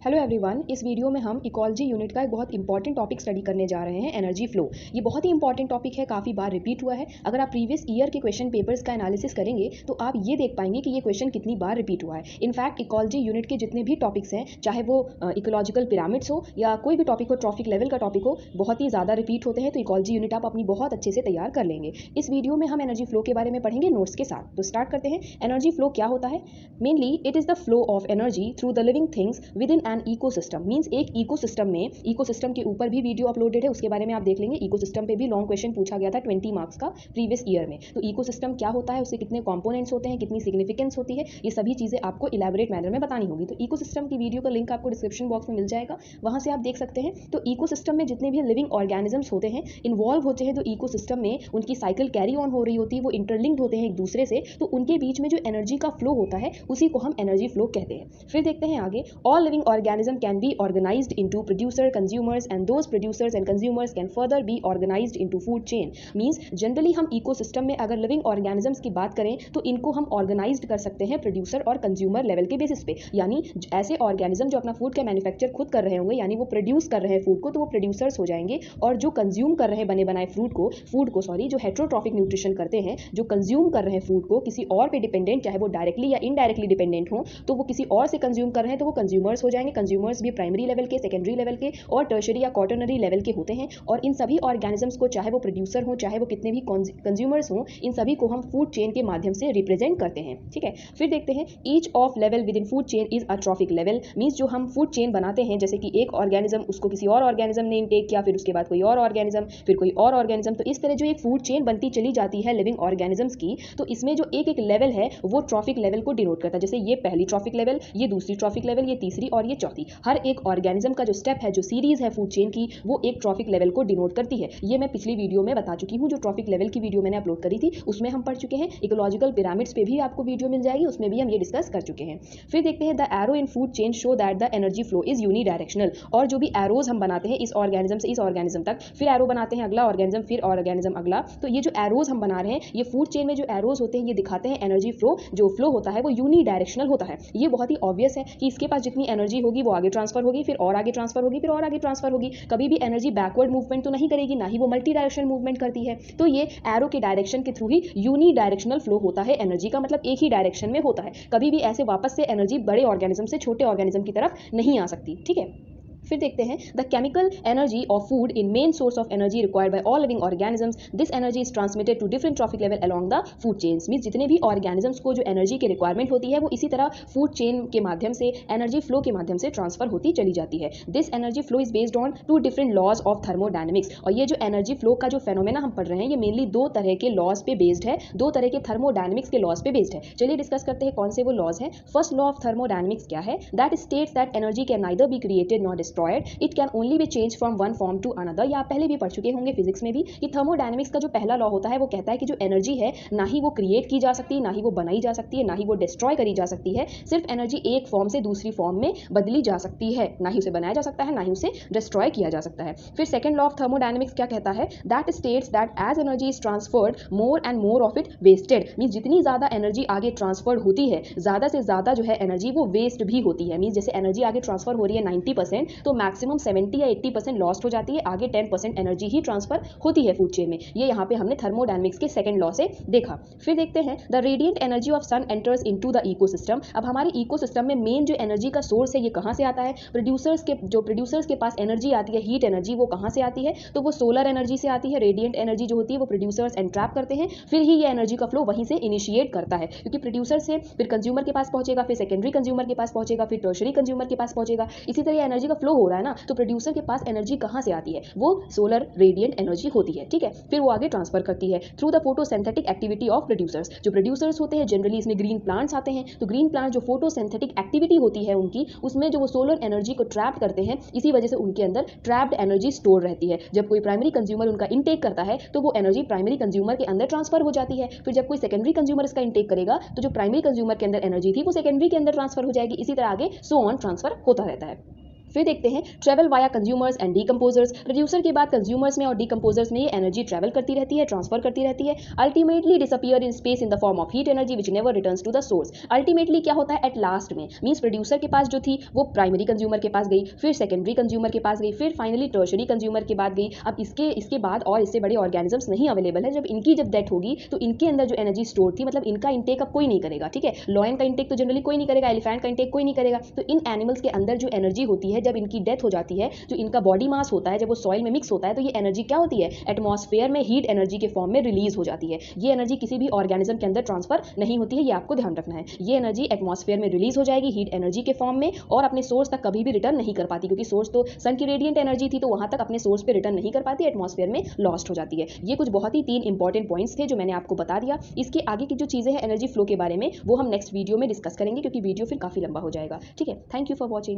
Hello everyone, इस video में हम इकोलॉजी यूनिट का एक बहुत इंपॉर्टेंट टॉपिक स्टडी करने जा रहे हैं, एनर्जी फ्लो। ये बहुत ही इंपॉर्टेंट टॉपिक है, काफ़ी बार रिपीट हुआ है। अगर आप प्रीवियस ईयर के क्वेश्चन पेपर्स का एनालिसिस करेंगे तो आप ये देख पाएंगे कि ये क्वेश्चन कितनी बार रिपीट हुआ है। इनफैक्ट इकोलॉजी यूनिट के जितने भी टॉपिक्स हैं, चाहे वो इकोलॉजिकल पिरामिड्स हो या कोई भी टॉपिक हो, ट्रॉफिक लेवल का टॉपिक हो, बहुत ही ज़्यादा रिपीट होते हैं। तो इकोलॉजी यूनिट आप अपनी बहुत अच्छे से तैयार कर लेंगे। इस वीडियो में हम एनर्जी फ्लो के बारे में पढ़ेंगे नोट्स के साथ। तो स्टार्ट करते हैं। एनर्जी फ्लो क्या होता है? Mainly it is the flow of energy through the living things with in an ecosystem. Means एक इकोसिस्टम में, इकोसिस्टम के ऊपर भी वीडियो अपलोडेड है, उसके बारे में आप देख लेंगे। इकोसिस्टम पे भी लॉन्ग क्वेश्चन पूछा गया था 20 मार्क्स का प्रीवियस ईयर में। तो इकोसिस्टम क्या होता है, उससे कितने कंपोनेंट्स होते हैं, कितनी सिग्निफिकेंस होती है, ये सभी चीज़ें आपको इलेबोरेट मैनर में बतानी होगी। तो इकोसिस्टम की वीडियो का लिंक आपको डिस्क्रिप्शन बॉक्स में मिल जाएगा, वहाँ से आप देख सकते हैं। तो इकोसिस्टम में जितने भी लिविंग ऑर्गेनिजम्स होते हैं, इन्वॉल्व होते हैं, तो इकोसिस्टम में उनकी साइकिल कैरी ऑन हो रही होती है, वो इंटरलिंक्ड होते हैं एक दूसरे से, तो उनके बीच में जो एनर्जी का फ्लो होता है उसी को हम एनर्जी फ्लो कहते हैं। फिर देखते हैं आगे। All living organism can be organised into producer, consumers, and those producers and consumers can further be organized into food chain. Means generally हम इकोसिस्टम में अगर लिविंग ऑर्गेनिजम्स की बात करें तो इनको हम ऑर्गेनाइज्ड कर सकते हैं प्रोड्यूसर और कंज्यूमर लेवल के बेसिस पे। यानी ऐसे ऑर्गेनिज्म जो अपना फूड का मैन्युफैक्चर खुद कर रहे होंगे, यानी वो प्रोड्यूस कर रहे हैं फूड को, तो वो प्रोड्यूसर्स हो जाएंगे। और जो कंज्यूम कर रहे हैं बने बनाए फूड को जो हेट्रोट्रॉफिक न्यूट्रिशन करते हैं, जो कंज्यूम कर रहे हैं फूड को किसी और पे डिपेंडेंट, चाहे वो डायरेक्टली या इनडायरेक्टली डिपेंडेंट हो, तो वो किसी और से कंज्यूम कर रहे हैं, तो वो कंज्यूमर्स हो जाएंगे। कंज्यूमर्स भी प्राइमरी लेवल के, सेकेंडरी लेवल के और टर्शरी या क्वाटरनरी लेवल के होते हैं। और इन सभी ऑर्गेनिजम्स को, चाहे वो प्रोड्यूसर हो, चाहे वो कितने भी कंज्यूमर्स हों, इन सभी को हम फूड चेन के माध्यम से रिप्रेजेंट करते हैं। ठीक है, फिर देखते हैं। Each of level with in food chain is a trophic level. Means जो हम फूड चेन बनाते हैं, जैसे कि एक ऑर्गेनिज्म, उसको किसी और ऑर्गेनिज्म ने इनटेक किया, फिर उसके बाद कोई और ऑर्गेनिज्म, फिर कोई और ऑर्गेनिज्म, तो इस तरह जो एक फूड चेन बनती चली जाती है लिविंग ऑर्गेनिजम्स की, तो इसमें जो एक एक लेवल है वो ट्रॉफिक लेवल को डिनोट करता है। जैसे ये पहली ट्रॉफिक लेवल, ये दूसरी ट्रॉफिक लेवल, ये तीसरी और ये चौथी। हर एक ऑर्गेनिज्म का जो स्टेप है, जो सीरीज है फूड चेन की, वो एक ट्रॉफिक लेवल को डिनोट करती है। ये मैं पिछली वीडियो में बता चुकी हूँ, जो ट्रॉफिक लेवल की वीडियो मैंने अपलोड करी थी उसमें हम पढ़ चुके हैं। इकोलॉजिकल पिरामिड्स पे भी आपको वीडियो मिल जाएगी, उसमें भी हम ये डिस्कस कर चुके हैं। फिर देखते हैं। The arrow in food chain show that the energy flow is unidirectional. और जो भी एरोज हम बनाते हैं इस ऑर्गेनिज्म से इस ऑर्गेनिज्म तक, फिर एरो बनाते हैं अगला ऑर्गेनिज्म, फिर ऑर्गेनिज्म अगला, तो ये जो एरोज हम बना रहे हैं, ये फूड चेन में जो एरोज होते हैं, ये दिखाते हैं एनर्जी फ्लो। जो फ्लो होता है वो यूनिडायरेक्शनल होता है। ये बहुत ही ऑब्वियस है कि इसके पास जितनी एनर्जी होगी वो आगे ट्रांसफर होगी, फिर और आगे ट्रांसफर होगी, फिर और आगे ट्रांसफर होगी। कभी भी एनर्जी बैकवर्ड मूवमेंट तो नहीं करेगी, ना ही वो मल्टी डायरेक्शनल मूवमेंट करती है। तो ये एरो के डायरेक्शन के थ्रू ही यूनी डायरेक्शनल फ्लो होता है। एनर्जी का मतलब एक ही डायरेक्शन में होता है, कभी भी ऐसे वापस से एनर्जी बड़े ऑर्गेनिज्म से छोटे ऑर्गेनिज्म की तरफ नहीं आ सकती। ठीक है, फिर देखते हैं। The chemical energy of food in main source of energy required by all living organisms, this energy is transmitted to different trophic level along the food chains. Means जितने भी ऑर्गेनिजम्स को जो एनर्जी की रिक्वायरमेंट होती है, वो इसी तरह फूड चेन के माध्यम से, एनर्जी फ्लो के माध्यम से ट्रांसफर होती चली जाती है। This energy flow is based on two different laws of thermodynamics. और ये जो एनर्जी फ्लो का जो फेनोमेना हम पढ़ रहे हैं, ये मेनली दो तरह के लॉज पे बेस्ड है, दो तरह के थर्मोडायनेमिक्स के लॉज पे बेस्ड है। चलिए डिस्कस करते हैं कौन से वो लॉज हैं। फर्स्ट लॉ ऑफ थर्मोडायनेमिक्स क्या है? That states that energy can neither be created nor destroyed, it can only be change from one form to another. या आप पहले भी पढ़ चुके होंगे फिजिक्स में भी कि थर्मोडायनेमिक्स का जो पहला लॉ होता है वो कहता है कि जो एनर्जी है, ना ही वो क्रिएट की जा सकती है, ना ही वो बनाई जा सकती है, ना ही वो डिस्ट्रॉय करी जा सकती है। सिर्फ एनर्जी एक फॉर्म से दूसरी फॉर्म में बदली जा सकती है, ना ही उसे बनाया जा सकता है, ना ही उसे डिस्ट्रॉय किया जा सकता है। फिर सेकंड लॉ ऑफ थर्मोडायनेमिक्स क्या कहता है? That states that as energy is transferred more and more of it wasted. Means जितनी ज्यादा एनर्जी आगे ट्रांसफर्ड होती है, ज्यादा से ज्यादा जो है एनर्जी वो वेस्ट भी होती है। मींस जैसे एनर्जी आगे ट्रांसफर हो रही है 90%, तो मैक्सिमम 70 या 80% लॉस्ट हो जाती है, आगे 10% एनर्जी ही ट्रांसफर होती है फूड चेन में। ये यहाँ पे हमने थर्मोडायनेमिक्स के सेकंड लॉ से देखा। फिर देखते हैं। The radiant energy of sun enters into the ecosystem. अब हमारे इकोसिस्टम में मेन जो एनर्जी का सोर्स है, ये कहाँ से आता है? प्रोड्यूसर्स के पास एनर्जी आती है, हीट एनर्जी, वो कहाँ से आती है? तो वो सोलर एनर्जी से आती है। रेडिएंट एनर्जी जो होती है वो प्रोड्यूसर्स एंट्रैप करते हैं, फिर ही ये एनर्जी का फ्लो वहीं से इनिशिएट करता है, क्योंकि प्रोड्यूसर से फिर कंज्यूमर के पास पहुंचेगा, फिर सेकेंडरी कंज्यूमर के पास पहुंचेगा, फिर टर्शरी कंज्यूमर के पास पहुंचेगा। इसी तरह एनर्जी का फ्लो हो रहा है ना, तो प्रोड्यूसर के पास एनर्जी कहाँ से आती है? वो सोलर रेडिएंट एनर्जी होती है। ठीक है, फिर वो आगे ट्रांसफर करती है through the photosynthetic activity of producers. जो प्रोड्यूसर्स होते हैं, जनरली इसमें ग्रीन प्लांट्स आते हैं, तो ग्रीन प्लांट जो फोटोसिंथेटिक एक्टिविटी होती है उनकी, उसमें जो वो सोलर एनर्जी को ट्रैप करते हैं, इसी वजह से उनके अंदर ट्रैप्ड एनर्जी स्टोर रहती है। जब कोई प्राइमरी कंज्यूमर उनका इनटेक करता है, तो वो एनर्जी प्राइमरी कंज्यूमर के अंदर ट्रांसफर हो जाती है। फिर जब कोई सेकेंडरी कंज्यूमर इसका इनटेक करेगा, तो जो प्राइमरी कंज्यूमर के अंदर एनर्जी थी वो सेकेंडरी के अंदर ट्रांसफर हो जाएगी। इसी तरह आगे सो ऑन ट्रांसफर होता रहता है। फिर देखते हैं travel via consumers and decomposers. Producer के बाद कंज्यूमर्स में और डीकम्पोजर्स में ये एनर्जी ट्रेवल करती रहती है, ट्रांसफर करती रहती है, ultimately disappear in space in the form of heat energy which never returns to the source. Ultimately क्या होता है एट लास्ट में, मींस प्रोड्यूसर के पास जो थी वो प्राइमरी कंज्यूमर के पास गई, फिर सेकेंडरी कंज्यूमर के पास गई, फिर फाइनली टर्शरी कंज्यूमर के बाद गई। अब इसके बाद और इससे बड़े ऑर्गेनिजम्स नहीं अवेलेबल है। जब डेथ होगी तो इनके अंदर जो एनर्जी स्टोर थी, मतलब इनका इंटेक अब कोई नहीं करेगा, ठीक है। लॉयन का इंटेक तो जनरली कोई नहीं करेगा, एलिफेंट का इंटेक कोई नहीं करेगा। तो इन एनिमल्स के अंदर जो एनर्जी होती है जब इनकी डेथ हो जाती है, जो इनका बॉडी मास होता है, जब वो सॉइल में मिक्स होता है, तो ये एनर्जी क्या होती है, एटमॉस्फेयर में हीट एनर्जी के फॉर्म में रिलीज हो जाती है। ये एनर्जी किसी भी ऑर्गेनिज्म के अंदर ट्रांसफर नहीं होती है, ये आपको ध्यान रखना है। ये एनर्जी एटमॉस्फेयर में रिलीज हो जाएगी हीट एनर्जी के फॉर्म में, और अपने सोर्स तक कभी भी रिटर्न नहीं कर पाती, क्योंकि सोर्स तो सन की रेडिएंट एनर्जी थी, तो वहां तक अपने सोर्स पे रिटर्न नहीं कर पाती, एटमॉस्फेयर में लॉस्ट हो जाती है। ये कुछ बहुत ही 3 इंपॉर्टेंट पॉइंट्स थे जो मैंने आपको बता दिया। इसके आगे की जो चीजें हैं एनर्जी फ्लो के बारे में, वो हम नेक्स्ट वीडियो में डिस्कस करेंगे, क्योंकि वीडियो फिर काफी लंबा हो जाएगा। ठीक है, थैंक यू फॉर वॉचिंग।